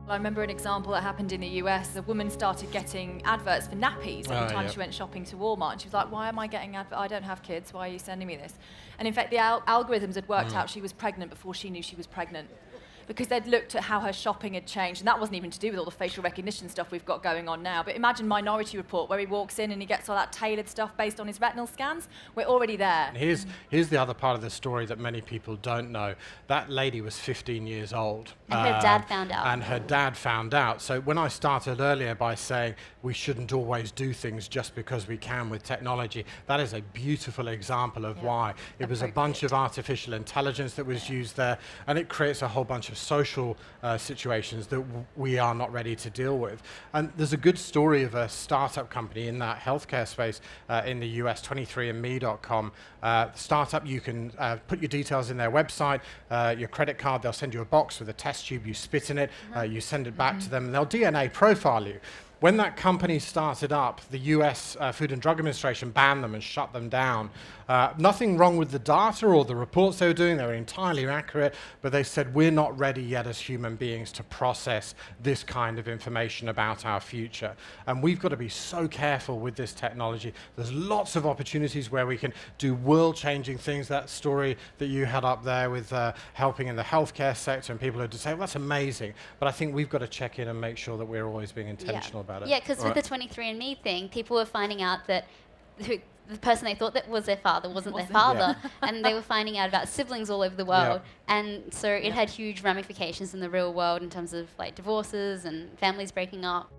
I remember an example that happened in the US. A woman started getting adverts for nappies every time she went shopping to Walmart. And she was like, why am I getting adverts? I don't have kids. Why are you sending me this? And in fact, the algorithms had worked out she was pregnant before she knew she was pregnant, because they'd looked at how her shopping had changed. And that wasn't even to do with all the facial recognition stuff we've got going on now. But imagine Minority Report, where he walks in and he gets all that tailored stuff based on his retinal scans. We're already there. And here's the other part of the story that many people don't know. That lady was 15 years old. And her dad found out. And her dad found out. So when I started earlier by saying we shouldn't always do things just because we can with technology, that is a beautiful example of why. It was a bunch of artificial intelligence that was used there, and it creates a whole bunch of social situations that we are not ready to deal with. And there's a good story of a startup company in that healthcare space in the US, 23andme.com. Startup, you can put your details in their website, your credit card, they'll send you a box with a test tube, you spit in it, you send it back to them, and they'll DNA profile you. When that company started up, the US Food and Drug Administration banned them and shut them down. Nothing wrong with the data or the reports they were doing, they were entirely accurate, but they said we're not ready yet as human beings to process this kind of information about our future. And we've got to be so careful with this technology. There's lots of opportunities where we can do world-changing things. That story that you had up there with helping in the healthcare sector, and people who say, well, that's amazing, but I think we've got to check in and make sure that we're always being intentional about it. Yeah, because with the 23andMe thing, people were finding out that the person they thought that was their father wasn't their father, and they were finding out about siblings all over the world, and so it had huge ramifications in the real world in terms of like divorces and families breaking up.